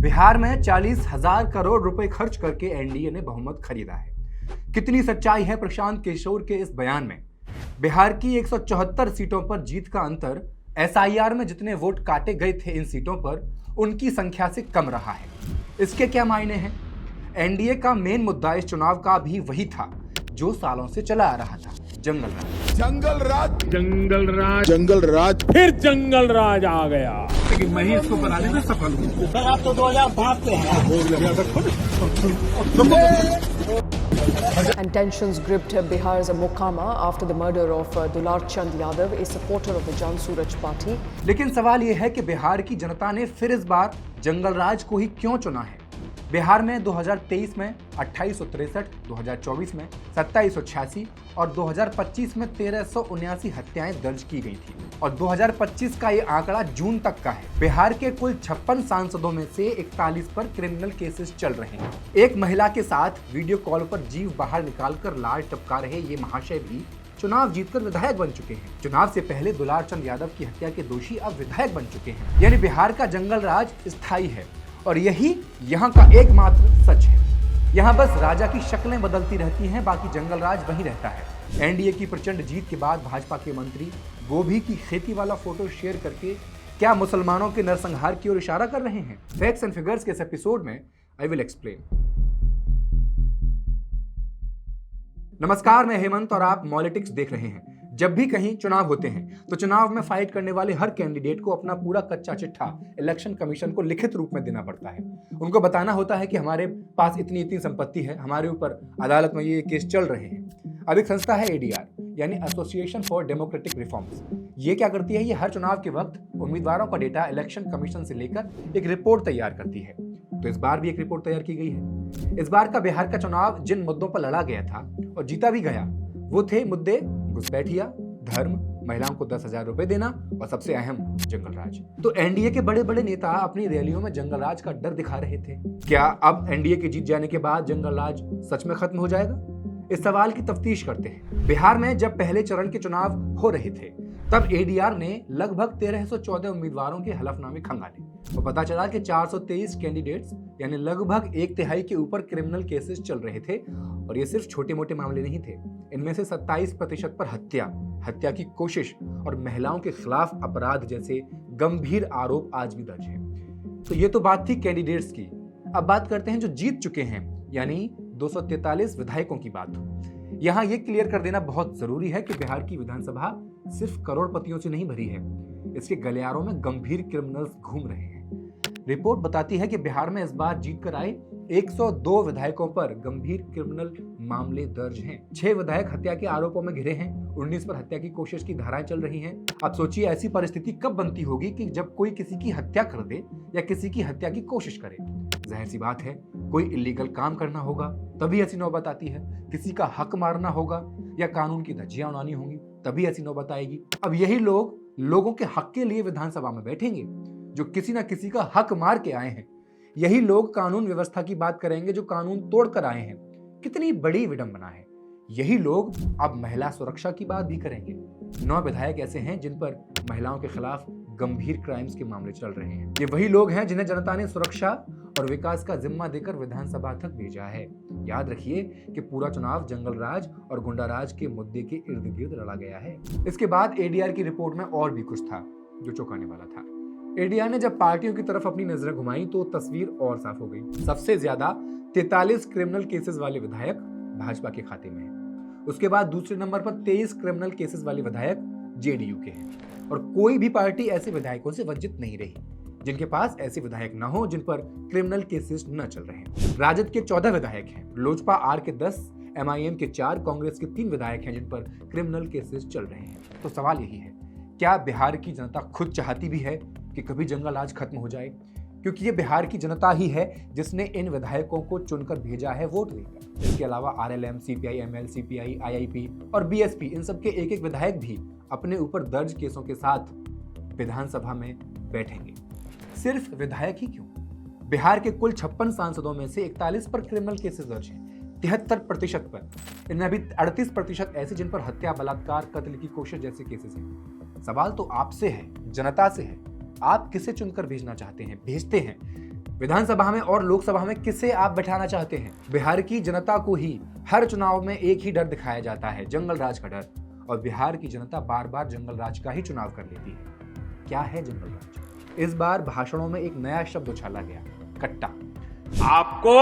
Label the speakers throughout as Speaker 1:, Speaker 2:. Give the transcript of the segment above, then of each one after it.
Speaker 1: बिहार में 40,000 करोड़ रुपए खर्च करके एनडीए ने बहुमत खरीदा है। कितनी सच्चाई है प्रशांत किशोर के इस बयान में? बिहार की 174 सीटों पर जीत का अंतर एसआईआर में जितने वोट काटे गए थे इन सीटों पर उनकी संख्या से कम रहा है। इसके क्या मायने हैं? एनडीए का मेन मुद्दा इस चुनाव का भी वही था जो सालों से चला आ रहा था, जंगल राज।
Speaker 2: जंगल राज,
Speaker 3: जंगल राज,
Speaker 2: जंगल राज,
Speaker 3: फिर जंगल राज आ गया।
Speaker 4: लेकिन मैं ही इसको बनाने में सफल हूँ।
Speaker 5: सर आप तो 2005 से हैं।
Speaker 6: And tensions gripped Bihar's Mokama after the murder of Dular Chand Yadav, a supporter of the Jan Suraj party.
Speaker 1: लेकिन सवाल यह है कि बिहार की जनता ने फिर इस बार जंगल राज को ही क्यों चुना है? बिहार में 2023 में 2863, 2024 में 2786 और 2025 में 1379 हत्याएं दर्ज की गई थी और 2025 का ये आंकड़ा जून तक का है। बिहार के कुल 56 सांसदों में से 41 पर क्रिमिनल केसेस चल रहे हैं। एक महिला के साथ वीडियो कॉल पर जीव बाहर निकालकर लाल टपका रहे ये महाशय भी चुनाव जीतकर विधायक बन चुके हैं। चुनाव से पहले दुलार चंद यादव की हत्या के दोषी अब विधायक बन चुके हैं। यानी बिहार का जंगल राज स्थायी है और यही यहाँ का एकमात्र सच है। यहाँ बस राजा की शक्लें बदलती रहती हैं, बाकी जंगल राज वही रहता है। एनडीए की प्रचंड जीत के बाद भाजपा के मंत्री गोभी की खेती वाला फोटो शेयर करके क्या मुसलमानों के नरसंहार की ओर इशारा कर रहे हैं? फैक्ट्स एंड फिगर्स के इस एपिसोड में आई विल एक्सप्लेन। नमस्कार, मैं हेमंत और आप मॉलिटिक्स देख रहे हैं। जब भी कहीं चुनाव होते हैं तो चुनाव में फाइट करने वाले हर कैंडिडेट को अपना पूरा कच्चा चिट्ठा इलेक्शन कमीशन को लिखित रूप में देना पड़ता है। उनको बताना होता है कि हमारे पास इतनी इतनी संपत्ति है, हमारे ऊपर अदालत में ये केस चल रहे हैं। अब एक संस्था है एडीआर यानी एसोसिएशन फॉर डेमोक्रेटिक रिफॉर्म्स। ये क्या करती है? ये हर चुनाव के वक्त उम्मीदवारों का डेटा इलेक्शन कमीशन से लेकर एक रिपोर्ट तैयार करती है। तो इस बार भी एक रिपोर्ट तैयार की गई है। इस बार का बिहार का चुनाव जिन मुद्दों पर लड़ा गया था और जीता भी गया वो थे मुद्दे घुसपैठिया, धर्म, महिलाओं को 10,000 रुपए देना और सबसे अहम जंगल राज। तो एनडीए के बड़े बड़े नेता अपनी रैलियों में जंगल राज का डर दिखा रहे थे। क्या अब एनडीए के जीत जाने के बाद जंगल राज सच में खत्म हो जाएगा? इस सवाल की तफ्तीश करते हैं। बिहार में जब पहले चरण के चुनाव हो रहे थे तब एडीआर ने लगभग 1314 उम्मीदवारों के हलफनामे खंगाले और पता चला कि 423 कैंडिडेट्स यानी लगभग एक तिहाई के ऊपर क्रिमिनल केसेस चल रहे थे। और ये सिर्फ छोटे मोटे मामले नहीं थे, इनमें से 27% पर हत्या की कोशिश और महिलाओं के खिलाफ अपराध जैसे गंभीर आरोप आज भी दर्ज हैं। तो ये तो बात थी कैंडिडेट्स की। अब बात करते हैं जो जीत चुके हैं, यानी 243 विधायकों की बात। यहाँ ये क्लियर कर देना बहुत जरूरी है कि बिहार की विधानसभा सिर्फ करोड़पतियों से नहीं भरी है, इसके गलियारों में गंभीर क्रिमिनल्स घूम रहे हैं। रिपोर्ट बताती है कि बिहार में इस बार जीत कर आए 102 विधायकों पर गंभीर क्रिमिनल मामले दर्ज हैं। 6 विधायक हत्या के आरोपों में घिरे हैं, 19 पर हत्या की कोशिश की धाराएं चल रही हैं। अब सोचिए ऐसी परिस्थिति कब बनती होगी कि जब कोई किसी की हत्या कर दे या किसी की हत्या की कोशिश करे। जाहिर सी बात है कोई इलीगल काम करना होगा तभी ऐसी नौबत आती है, किसी का हक मारना होगा या कानून की धज्जियां उड़ानी होंगी तभी ऐसी नौबत आएगी। अब यही लोग लोगों के हक के लिए विधानसभा में बैठेंगे जो किसी ना किसी का हक मार के आए हैं। यही लोग कानून व्यवस्था की बात करेंगे जो कानून तोड़कर आए हैं। कितनी बड़ी विडंबना है। यही लोग अब महिला सुरक्षा की बात भी करेंगे। 9 विधायक ऐसे हैं जिन पर महिलाओं के खिलाफ गंभीर क्राइम्स के मामले चल रहे हैं। ये वही लोग हैं जिन्हें जनता ने सुरक्षा और विकास का जिम्मा देकर विधानसभा तक भेजा है। याद रखिए कि पूरा चुनाव जंगल राज और गुंडा राज के मुद्दे के इर्द गिर्द लड़ा गया है। इसके बाद एडीआर की रिपोर्ट में और भी कुछ था जो चौंकाने वाला था। एडीआर ने जब पार्टियों की तरफ अपनी नजरें घुमाई तो तस्वीर और साफ हो गई। सबसे ज्यादा 43 क्रिमिनल केसेस वाले विधायक भाजपा के खाते में हैं। उसके बाद दूसरे नंबर पर 23 क्रिमिनल केसेस वाले विधायक जेडीयू के हैं और कोई भी पार्टी ऐसे विधायकों से वंचित नहीं रही जिनके पास ऐसे विधायक न हो जिन पर क्रिमिनल केसेस न चल रहे हैं। राजद के 14 विधायक हैं, लोजपा आर के 10, एमआईएम के 4, कांग्रेस के 3 विधायक हैं जिन पर क्रिमिनल केसेस चल रहे हैं। तो सवाल यही है, क्या बिहार की जनता खुद चाहती भी है कि कभी जंगल राज खत्म हो जाए? क्योंकि ये बिहार की जनता ही है जिसने इन विधायकों को चुनकर भेजा है वोट देकर। इसके अलावा RLM, CPI, ML, CPI, IIP और बीएसपी इन सब के एक एक विधायक भी अपने ऊपर दर्ज केसों के साथ विधानसभा में बैठेंगे। सिर्फ विधायक ही क्यों, बिहार के कुल 56 सांसदों में से 41 पर क्रिमिनल केसेस दर्ज हैं, 73% पर। इनमें अभी 38% ऐसे जिन पर हत्या, बलात्कार, कत्ल की कोशिश जैसे केसेस हैं। सवाल तो आपसे है, जनता से है, आप किसे चुनकर भेजना चाहते हैं, भेजते हैं? विधानसभा में और लोकसभा में किसे आप बैठाना चाहते हैं? बिहार की जनता को ही हर चुनाव में एक ही डर दिखाया जाता है, जंगल राज का डर, और बिहार की जनता बार बार जंगल राज का ही चुनाव कर लेती है। क्या है जंगल राज? इस बार भाषणों में एक नया शब्द उछाला गया, कट्टा।
Speaker 3: आपको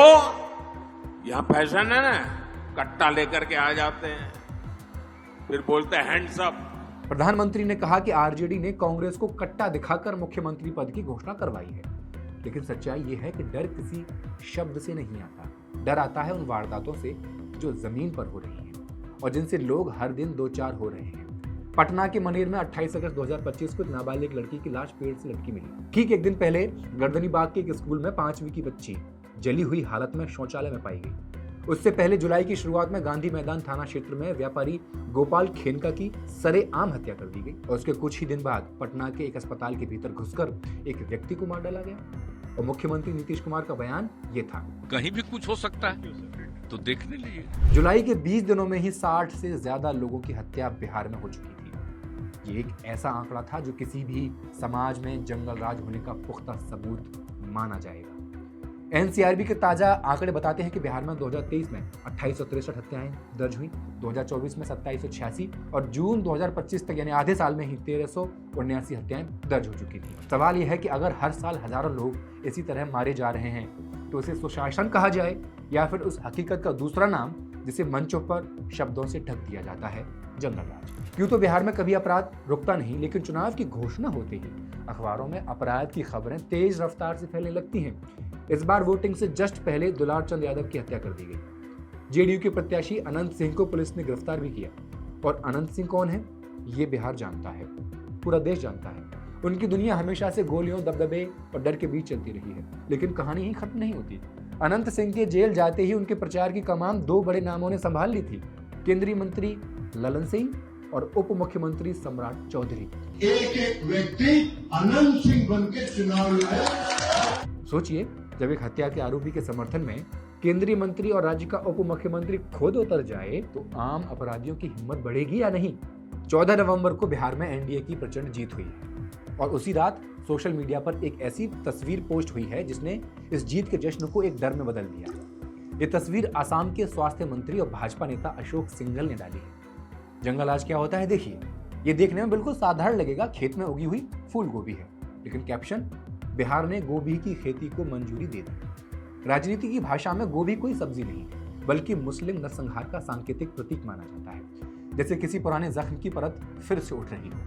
Speaker 3: यह फैशन है ना, कट्टा लेकर के आ जाते हैं, फिर बोलते हैं हैंड्स अप।
Speaker 1: प्रधानमंत्री ने कहा कि आरजेडी ने कांग्रेस को कट्टा दिखाकर मुख्यमंत्री पद की घोषणा करवाई है, लेकिन सच्चाई यह है कि डर किसी शब्द से नहीं आता। डर आता है उन वारदातों से जो जमीन पर हो रही हैं और जिनसे लोग हर दिन दो चार हो रहे हैं। पटना के मनेर में 28 अगस्त 2025 को एक नाबालिग लड़की की लाश पेड़ से लटकी मिली। ठीक एक दिन पहले गर्दनीबाग के एक स्कूल में 5वीं की बच्ची जली हुई हालत में शौचालय में पाई गई। उससे पहले जुलाई की शुरुआत में गांधी मैदान थाना क्षेत्र में व्यापारी गोपाल खेनका की सरेआम हत्या कर दी गई और उसके कुछ ही दिन बाद पटना के एक अस्पताल के भीतर घुसकर एक व्यक्ति को मार डाला गया। और मुख्यमंत्री नीतीश कुमार का बयान ये था,
Speaker 2: कहीं भी कुछ हो सकता है तो देखने लीजिए।
Speaker 1: जुलाई के 20 दिनों में ही 60 से ज्यादा लोगों की हत्या बिहार में हो चुकी थी। ये एक ऐसा आंकड़ा था जो किसी भी समाज में जंगल राज होने का पुख्ता सबूत माना जाएगा। एनसीआरबी के ताजा आंकड़े बताते हैं कि बिहार में 2023 में 2863 हत्याएं दर्ज हुई, 2024 में 2786 और जून 2025 तक यानी आधे साल में ही 1379 हत्याएं दर्ज हो चुकी थी। सवाल यह है कि अगर हर साल हजारों लोग इसी तरह मारे जा रहे हैं तो इसे सुशासन कहा जाए या फिर उस हकीकत का दूसरा नाम जिसे मंचों पर शब्दों से ढक दिया जाता है, जंगल राज। क्यों तो बिहार में कभी अपराध रुकता नहीं, लेकिन चुनाव की घोषणा होते ही अखबारों में अपराध की खबरें तेज रफ्तार से फैलने लगती हैं। इस बार वोटिंग से जस्ट पहले दुलारचंद यादव की हत्या कर दी गई। जेडीयू के प्रत्याशी अनंत सिंह को पुलिस ने गिरफ्तार भी किया। और अनंत सिंह कौन है ये बिहार जानता है, पूरा देश जानता है। उनकी दुनिया हमेशा से गोलियों, दबदबे और डर के बीच चलती रही है, लेकिन कहानी ही खत्म नहीं होती। अनंत सिंह के जेल जाते ही उनके प्रचार की कमान दो बड़े नामों ने संभाल ली थी, केंद्रीय मंत्री ललन सिंह और उप मुख्यमंत्री सम्राट चौधरी।
Speaker 5: एक एक व्यक्ति अनंत सिंह बन के चुनाव लड़े।
Speaker 1: सोचिए, जब एक हत्या के आरोपी के समर्थन में केंद्रीय मंत्री और राज्य का उप मुख्यमंत्री खुद उतर जाए तो आम अपराधियों की हिम्मत बढ़ेगी या नहीं। 14 नवंबर को बिहार में एनडीए की प्रचंड जीत हुई है और उसी रात सोशल मीडिया पर एक ऐसी तस्वीर पोस्ट हुई है जिसने इस जीत के जश्न को एक डर में बदल दिया। ये तस्वीर आसाम के स्वास्थ्य मंत्री और भाजपा नेता अशोक सिंघल ने डाली है। जंगल राज क्या होता है देखिए। ये देखने में बिल्कुल साधारण लगेगा, खेत में उगी हुई फूल गोभी है, लेकिन कैप्शन, बिहार ने गोभी की खेती को मंजूरी दे दी। राजनीति की भाषा में गोभी कोई सब्जी नहीं बल्कि मुस्लिम नरसंहार का सांकेतिक प्रतीक माना जाता है, जैसे किसी पुराने जख्म की परत फिर से उठ रही हो।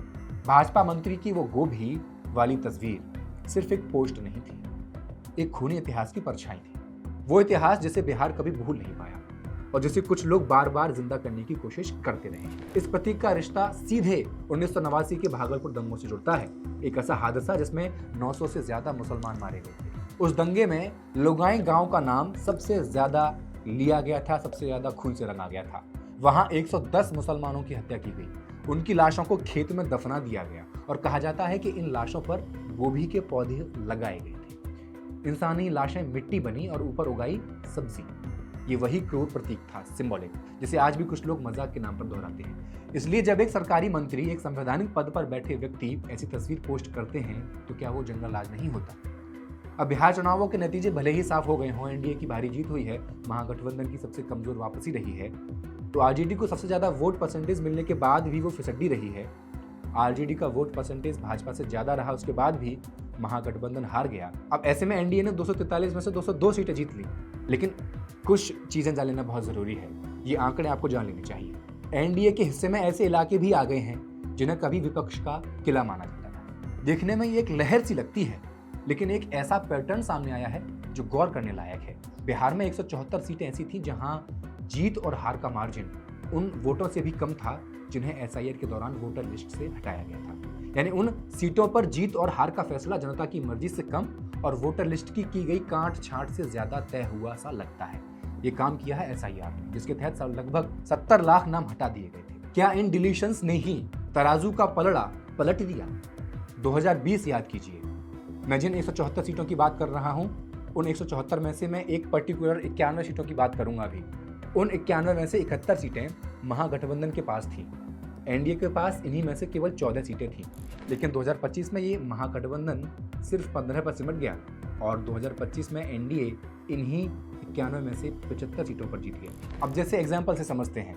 Speaker 1: भाजपा मंत्री की वो गोभी वाली तस्वीर सिर्फ एक पोस्ट नहीं थी, एक खूनी इतिहास की परछाई थी। वो इतिहास जिसे बिहार कभी भूल नहीं पाया और जिसे कुछ लोग बार बार जिंदा करने की कोशिश करते रहे। इस प्रतीक का रिश्ता सीधे 1989 के भागलपुर दंगों से जुड़ता है, एक ऐसा हादसा जिसमें 900 से ज्यादा मुसलमान मारे गए थे। उस दंगे में लोगाई गांव का नाम सबसे ज्यादा लिया गया था, सबसे ज्यादा खून से रंगा गया था। वहां 110 मुसलमानों की हत्या की गई, उनकी लाशों को खेत में दफना दिया गया और कहा जाता है कि इन लाशों पर गोभी के पौधे लगाए गए थे। इंसानी लाशें मिट्टी बनी और ऊपर उगाई सब्जी। ये वही क्रूर प्रतीक था, सिंबॉलिक, जिसे आज भी कुछ लोग मजाक के नाम पर दोहराते हैं। इसलिए जब एक सरकारी मंत्री, एक संवैधानिक पद पर बैठे व्यक्ति ऐसी तस्वीर पोस्ट करते हैं तो क्या वो जंगल राज नहीं होता? अब बिहार चुनावों के नतीजे भले ही साफ हो गए हों, एनडीए की भारी जीत हुई है, महागठबंधन की सबसे कमजोर वापसी रही है, तो आरजेडी को सबसे ज्यादा वोट परसेंटेज मिलने के बाद भी वो फिसड्डी रही है। आरजेडी का वोट परसेंटेज भाजपा से ज्यादा रहा, उसके बाद भी महागठबंधन हार गया। अब ऐसे में एनडीए ने 243 में से 202 सीटें जीत ली। लेकिन कुछ चीजें जान लेना बहुत जरूरी है, ये आंकड़े आपको जान लेने चाहिए। एनडीए के हिस्से में ऐसे इलाके भी आ गए हैं जिन्हें कभी विपक्ष का किला माना जाता था। देखने में ये एक लहर सी लगती है, लेकिन एक ऐसा पैटर्न सामने आया है जो गौर करने लायक है। बिहार में 174 सीटें ऐसी थी जहां जीत और हार का मार्जिन उन वोटों से भी कम था जिन्हें एसआईआर के दौरान वोटर लिस्ट से हटाया गया था। यानी उन सीटों पर जीत और हार का फैसला जनता की मर्जी से कम और वोटर लिस्ट की गई कांट छांट से ज्यादा तय हुआ सा लगता है। ये काम किया है एसआईआर ने, जिसके तहत लगभग 70 लाख नाम हटा दिए गए थे। क्या इन डिलीशंस ने ही तराजू का पलड़ा पलट दिया? 2020 याद कीजिए। मैं जिन 174 सीटों की बात कर रहा हूं, उन 174 में से मैं एक पर्टिकुलर 91 सीटों की बात करूंगा अभी। उन 91 में से 71 सीटें महागठबंधन के पास थी, एनडीए के पास इन्हीं में से केवल 14 सीटें थी। लेकिन 2025 में ये महागठबंधन सिर्फ 15 पर सिमट गया और 2025 में एनडीए इन्हीं 91 में से 75 सीटों पर जीत गई। अब जैसे एग्जाम्पल से समझते हैं,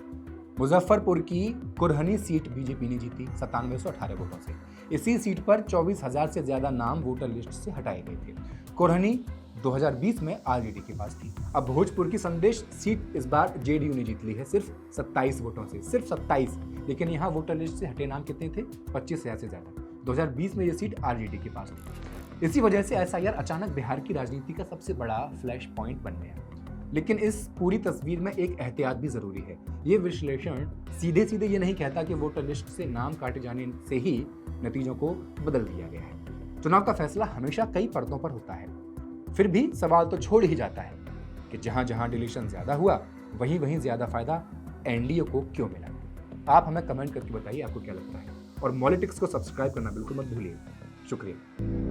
Speaker 1: मुजफ्फरपुर की कुरहनी सीट बीजेपी ने जीती 9718 वोटों से। इसी सीट पर 24,000 से ज्यादा नाम वोटर लिस्ट से हटाए गए थे। कुरहनी 2020 में आरजेडी के पास थी। अब भोजपुर की संदेश सीट इस बार जेडीयू ने जीत ली है सिर्फ 27 वोटों से, सिर्फ 27। लेकिन यहाँ वोटर लिस्ट से हटे नाम कितने थे? 25,000 से ज्यादा। 2020 में ये सीट आरजेडी के पास थी। इसी वजह से एसआईआर अचानक बिहार की राजनीति का सबसे बड़ा फ्लैश पॉइंट बन गया। लेकिन इस पूरी तस्वीर में एक एहतियात भी जरूरी है। ये विश्लेषण सीधे सीधे ये नहीं कहता कि वोटर लिस्ट से नाम काटे जाने से ही नतीजों को बदल दिया गया है। चुनाव का फैसला हमेशा कई परतों पर होता है। फिर भी सवाल तो छोड़ ही जाता है कि जहां जहां डिलीशन ज्यादा हुआ वहीं वहीं ज्यादा फायदा एनडीए को क्यों मिला। आप हमें कमेंट करके बताइए आपको क्या लगता है, और मॉलिटिक्स को सब्सक्राइब करना बिल्कुल मत भूलिए। शुक्रिया।